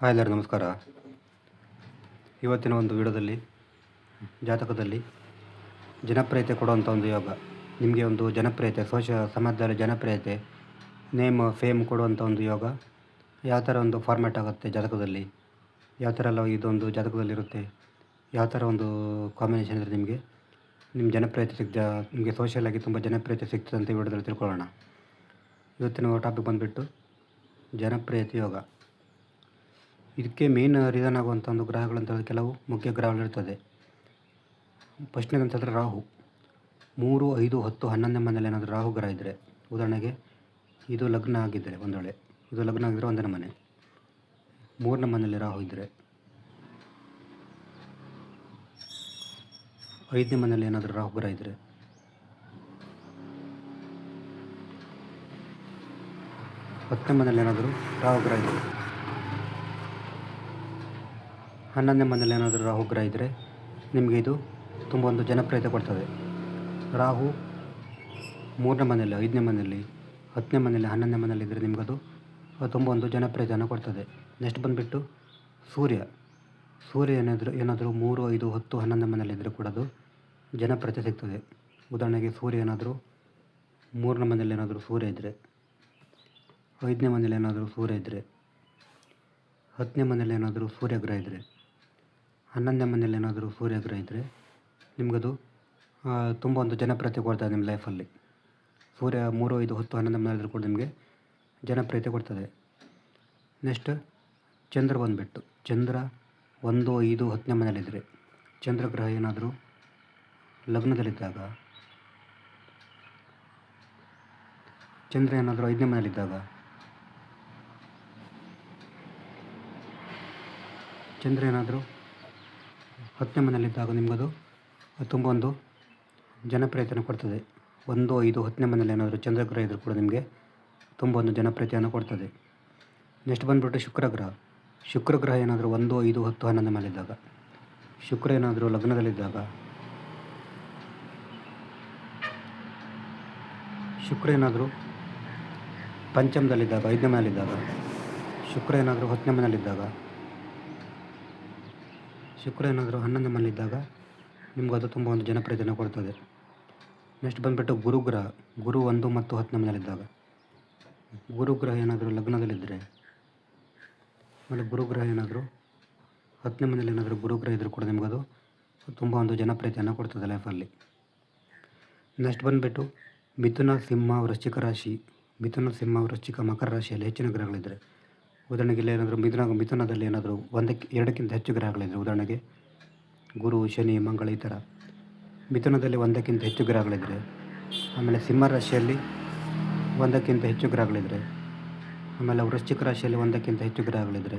Hi ಎಲ್ಲರೂ ನಮಸ್ಕಾರ. ಇವತ್ತಿನ ಒಂದು ವಿಡಿಯೋದಲ್ಲಿ ಜಾತಕದಲ್ಲಿ ಜನಪ್ರಿಯತೆ ಕೊಡುವಂಥ ಒಂದು ಯೋಗ, ನಿಮಗೆ ಒಂದು ಜನಪ್ರಿಯತೆ ಸಮಾಜದಲ್ಲಿ ಜನಪ್ರಿಯತೆ ನೇಮ್ ಫೇಮ್ ಕೊಡುವಂಥ ಒಂದು ಯೋಗ ಯಾವ ಥರ ಒಂದು ಫಾರ್ಮ್ಯಾಟ್ ಆಗುತ್ತೆ ಜಾತಕದಲ್ಲಿ, ಯಾವ ಥರ ಎಲ್ಲ ಇದೊಂದು ಜಾತಕದಲ್ಲಿರುತ್ತೆ, ಯಾವ ಥರ ಒಂದು ಕಾಂಬಿನೇಷನ್ ಇದ್ದರೆ ನಿಮ್ಮ ಜನಪ್ರಿಯತೆ ನಿಮಗೆ ಸೋಷಿಯಲಾಗಿ ತುಂಬ ಜನಪ್ರಿಯತೆ ಸಿಗ್ತದೆ ಅಂತ ವಿಡಿಯೋದಲ್ಲಿ ತಿಳ್ಕೊಳ್ಳೋಣ. ಇವತ್ತಿನ ಟಾಪಿಕ್ ಬಂದುಬಿಟ್ಟು ಜನಪ್ರಿಯತೆ ಯೋಗ. ಇದಕ್ಕೆ ಮೇನ್ ರೀಸನ್ ಆಗುವಂಥ ಒಂದು ಗ್ರಹಗಳಂತ ಕೆಲವು ಮುಖ್ಯ ಗ್ರಹಗಳಿರ್ತದೆ. ಫಸ್ಟ್ನೇದಂತಂದರೆ ರಾಹು. 3, 5, 10, 11ನೇ ಮನೇಲಿ ಏನಾದರೂ ರಾಹು ಗ್ರಹ ಇದ್ದರೆ, ಉದಾಹರಣೆಗೆ ಇದು ಲಗ್ನ ಆಗಿದ್ದರೆ, ಒಂದು ವೇಳೆ ಇದು ಲಗ್ನ ಆಗಿದ್ದರೆ 1ನೇ ಮನೆ, 3ನೇ ಮನೆಯಲ್ಲಿ ರಾಹು ಇದ್ದರೆ, 5ನೇ ಮನೆಯಲ್ಲಿ ಏನಾದರೂ ರಾಹು ಗ್ರಹ ಇದ್ದರೆ, 10ನೇ ಮನೆಯಲ್ಲಿ ಏನಾದರೂ ರಾಹು ಗ್ರಹ ಇದ್ದರೆ, 11ನೇ ಮನೆಯಲ್ಲಿ ಏನಾದರೂ ರಾಹು ಗ್ರಹ ಇದ್ದರೆ ನಿಮಗೆ ಇದು ತುಂಬ ಒಂದು ಜನಪ್ರಿಯತೆ ಕೊಡ್ತದೆ. ರಾಹು 3ನೇ ಮನೆಯಲ್ಲಿ, 5ನೇ ಮನೆಯಲ್ಲಿ, 10ನೇ ಮನೆಯಲ್ಲಿ, 11ನೇ ಮನೆಯಲ್ಲಿ ಇದ್ದರೆ ನಿಮಗದು ತುಂಬ ಒಂದು ಜನಪ್ರಿಯತೆಯನ್ನು ಕೊಡ್ತದೆ. ನೆಕ್ಸ್ಟ್ ಬಂದುಬಿಟ್ಟು ಸೂರ್ಯ ಏನಾದರೂ 3, 5, 10, 11ನೇ ಮನೆಯಲ್ಲಿದ್ದರೆ ಕೂಡ ಅದು ಜನಪ್ರಿಯತೆ ಸಿಗ್ತದೆ. ಉದಾಹರಣೆಗೆ ಸೂರ್ಯ ಏನಾದರೂ 3ನೇ ಮನೆಯಲ್ಲಿ ಏನಾದರೂ ಸೂರ್ಯ ಇದ್ದರೆ, 5ನೇ ಮನೆಯಲ್ಲಿ ಏನಾದರೂ ಸೂರ್ಯ ಇದ್ದರೆ, 10ನೇ ಮನೆಯಲ್ಲಿ ಏನಾದರೂ ಸೂರ್ಯಗ್ರಹ ಇದ್ದರೆ, 11ನೇ ಮನೆಯಲ್ಲಿ ಏನಾದರೂ ಸೂರ್ಯಗ್ರಹ ಇದ್ದರೆ ನಿಮಗದು ತುಂಬ ಒಂದು ಜನಪ್ರಿಯತೆ ಕೊಡ್ತದೆ ನಿಮ್ಮ ಲೈಫಲ್ಲಿ. ಸೂರ್ಯ 3, 5, 10, 11ನೇ ಮನೆಯಲ್ಲಿದ್ದರೂ ಕೂಡ ನಿಮಗೆ ಜನಪ್ರಿಯತೆ ಕೊಡ್ತದೆ. ನೆಕ್ಸ್ಟ್ ಚಂದ್ರ ಬಂದುಬಿಟ್ಟು, ಚಂದ್ರ 1, 5, 10ನೇ ಮನೆಯಲ್ಲಿದ್ದರೆ, ಚಂದ್ರಗ್ರಹ ಏನಾದರೂ ಲಗ್ನದಲ್ಲಿದ್ದಾಗ, ಚಂದ್ರ ಏನಾದರೂ 5ನೇ ಮನೆಯಲ್ಲಿದ್ದಾಗ, ಚಂದ್ರ ಏನಾದರೂ 10ನೇ ಮನೆಯಲ್ಲಿದ್ದಾಗ ನಿಮಗದು ತುಂಬ ಒಂದು ಜನಪ್ರಿಯತೆಯನ್ನು ಕೊಡ್ತದೆ. 1, 5, 10ನೇ ಮನೆಯಲ್ಲಿ ಏನಾದರೂ ಚಂದ್ರಗ್ರಹ ಇದ್ದರೂ ಕೂಡ ನಿಮಗೆ ತುಂಬ ಒಂದು ಜನಪ್ರಿಯತೆಯನ್ನು ಕೊಡ್ತದೆ. ನೆಕ್ಸ್ಟ್ ಬಂದುಬಿಟ್ಟು ಶುಕ್ರಗ್ರಹ ಏನಾದರೂ 1, 5, 10, 11ನೇ ಮನೆಯಲ್ಲಿದ್ದಾಗ, ಶುಕ್ರ ಏನಾದರೂ ಲಗ್ನದಲ್ಲಿದ್ದಾಗ, ಶುಕ್ರ ಏನಾದರೂ ಪಂಚಮದಲ್ಲಿದ್ದಾಗ, 5ನೇ ಮನೆಯಲ್ಲಿದ್ದಾಗ, ಶುಕ್ರ ಏನಾದರೂ 10ನೇ ಮನೆಯಲ್ಲಿದ್ದಾಗ, ಶುಕ್ರ ಏನಾದರೂ 11ನೇ ಮನೆಯಲ್ಲಿದ್ದಾಗ ನಿಮಗದು ತುಂಬ ಒಂದು ಜನಪ್ರಿಯತೆಯನ್ನು ಕೊಡ್ತದೆ. ನೆಕ್ಸ್ಟ್ ಬಂದುಬಿಟ್ಟು ಗುರು 1 ಮತ್ತು 10ನೇ ಮನೆಯಲ್ಲಿದ್ದಾಗ, ಗುರುಗ್ರಹ ಏನಾದರೂ ಲಗ್ನದಲ್ಲಿದ್ದರೆ, ಆಮೇಲೆ ಗುರುಗ್ರಹ ಏನಾದರೂ 10ನೇ ಮನೆಯಲ್ಲಿ ಏನಾದರೂ ಗುರುಗ್ರಹ ಇದ್ದರೂ ಕೂಡ ನಿಮಗದು ತುಂಬ ಒಂದು ಜನಪ್ರಿಯತೆಯನ್ನು ಕೊಡ್ತದೆ ಲೈಫಲ್ಲಿ. ನೆಕ್ಸ್ಟ್ ಬಂದುಬಿಟ್ಟು ಮಿಥುನ, ಸಿಂಹ, ವೃಶ್ಚಿಕ ರಾಶಿ, ಮಕರ ರಾಶಿಯಲ್ಲಿ ಹೆಚ್ಚಿನ ಗ್ರಹಗಳಿದ್ದರೆ, ಉದಾಹರಣೆಗೆ ಇಲ್ಲಿ ಏನಾದರೂ ಮಿಥುನದಲ್ಲಿ ಏನಾದರೂ 2ಕ್ಕಿಂತ ಹೆಚ್ಚು ಗ್ರಹಗಳಿದ್ದರೆ, ಉದಾಹರಣೆಗೆ ಗುರು, ಶನಿ, ಮಂಗಳ ಈ ಥರ ಮಿಥುನದಲ್ಲಿ 1ಕ್ಕಿಂತ ಹೆಚ್ಚು ಗ್ರಹಗಳಿದ್ದರೆ, ಆಮೇಲೆ ಸಿಂಹ ರಾಶಿಯಲ್ಲಿ 1ಕ್ಕಿಂತ ಹೆಚ್ಚು ಗ್ರಹಗಳಿದ್ದರೆ, ಆಮೇಲೆ ವೃಶ್ಚಿಕ ರಾಶಿಯಲ್ಲಿ 1ಕ್ಕಿಂತ ಹೆಚ್ಚು ಗ್ರಹಗಳಿದ್ದರೆ,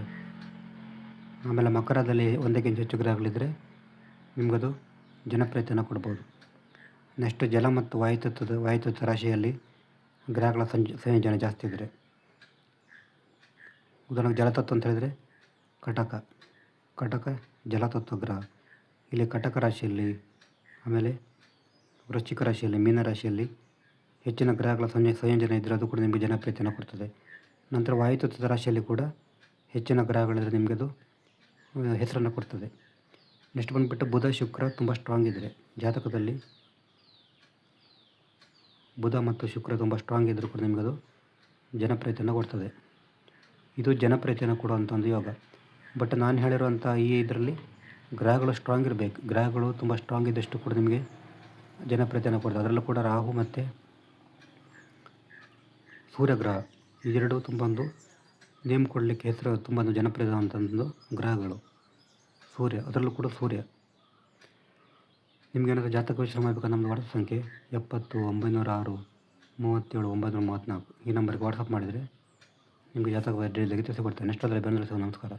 ಆಮೇಲೆ ಮಕರದಲ್ಲಿ 1ಕ್ಕಿಂತ ಹೆಚ್ಚು ಗ್ರಹಗಳಿದ್ದರೆ ನಿಮಗದು ಜನಪ್ರಿಯತೆಯನ್ನು ಕೊಡ್ಬೋದು. ನೆಕ್ಸ್ಟ್ ಜಲ ಮತ್ತು ವಾಯುತತ್ವ ರಾಶಿಯಲ್ಲಿ ಗ್ರಹಗಳ ಸಂಯೋಜನೆ ಜಾಸ್ತಿ ಇದ್ದರೆ, ಉದಾಹರಣೆಗೆ ಜಲತತ್ವ ಅಂತ ಹೇಳಿದರೆ ಕಟಕ ಜಲತತ್ವ ಗ್ರಹ. ಇಲ್ಲಿ ಕಟಕ ರಾಶಿಯಲ್ಲಿ, ಆಮೇಲೆ ವೃಶ್ಚಿಕ ರಾಶಿಯಲ್ಲಿ, ಮೀನ ರಾಶಿಯಲ್ಲಿ ಹೆಚ್ಚಿನ ಗ್ರಹಗಳ ಸಂಯೋಜನೆ ಇದ್ದರೆ ಅದು ಕೂಡ ನಿಮಗೆ ಜನಪ್ರಿಯತೆಯನ್ನು ಕೊಡ್ತದೆ. ನಂತರ ವಾಯುತತ್ವದ ರಾಶಿಯಲ್ಲಿ ಕೂಡ ಹೆಚ್ಚಿನ ಗ್ರಹಗಳಿದ್ದರೆ ನಿಮಗೆ ಅದು ಹೆಸರನ್ನು ಕೊಡ್ತದೆ. ನೆಕ್ಸ್ಟ್ ಬಂದುಬಿಟ್ಟು ಬುಧ, ಶುಕ್ರ ತುಂಬ ಸ್ಟ್ರಾಂಗ್ ಇದ್ದರೆ ಜಾತಕದಲ್ಲಿ, ಬುಧ ಮತ್ತು ಶುಕ್ರ ತುಂಬ ಸ್ಟ್ರಾಂಗ್ ಇದ್ದರೂ ಕೂಡ ನಿಮಗದು ಜನಪ್ರಿಯತೆಯನ್ನು ಕೊಡ್ತದೆ. ಇದು ಜನಪ್ರಿಯತೆಯನ್ನು ಕೊಡುವಂಥ ಒಂದು ಯೋಗ. ಬಟ್ ನಾನು ಹೇಳಿರುವಂಥ ಈ ಇದರಲ್ಲಿ ಗ್ರಹಗಳು ಸ್ಟ್ರಾಂಗ್ ಇರಬೇಕು. ಗ್ರಹಗಳು ತುಂಬ ಸ್ಟ್ರಾಂಗ್ ಇದ್ದಷ್ಟು ಕೂಡ ನಿಮಗೆ ಜನಪ್ರಿಯತೆಯನ್ನು ಕೊಡ್ತದೆ. ಅದರಲ್ಲೂ ಕೂಡ ರಾಹು ಮತ್ತು ಸೂರ್ಯಗ್ರಹ ಇದೆರಡು ತುಂಬ ಒಂದು ನೇಮ್ ಕೊಡಲಿಕ್ಕೆ ಹೆಸರು ತುಂಬ ಒಂದು ಜನಪ್ರಿಯವಾದಂಥದ್ದು ಗ್ರಹಗಳು. ಅದರಲ್ಲೂ ಕೂಡ ಸೂರ್ಯ. ನಿಮಗೇನಾದರೂ ಜಾತಕ ವಿಶ್ಲೇಷಣೆ ಮಾಡಬೇಕಾದ್ರೆ ನಮ್ಮದು ವಾಟ್ಸಪ್ ಸಂಖ್ಯೆ 70 906 37 934 ಈ ನಂಬರ್ಗೆ ವಾಟ್ಸಪ್ ಮಾಡಿದರೆ ನಿಮಗೆ ಜಾತಕ ಡೀಟೇಲ್ಸ್ ತೆಗೆದು ತಿಳಿಸಿಕೊಡ್ತೇನೆ. ನೆಕ್ಸ್ಟ್ ಅದರಲ್ಲಿ ಬಂದರೆ ನಮಸ್ಕಾರ.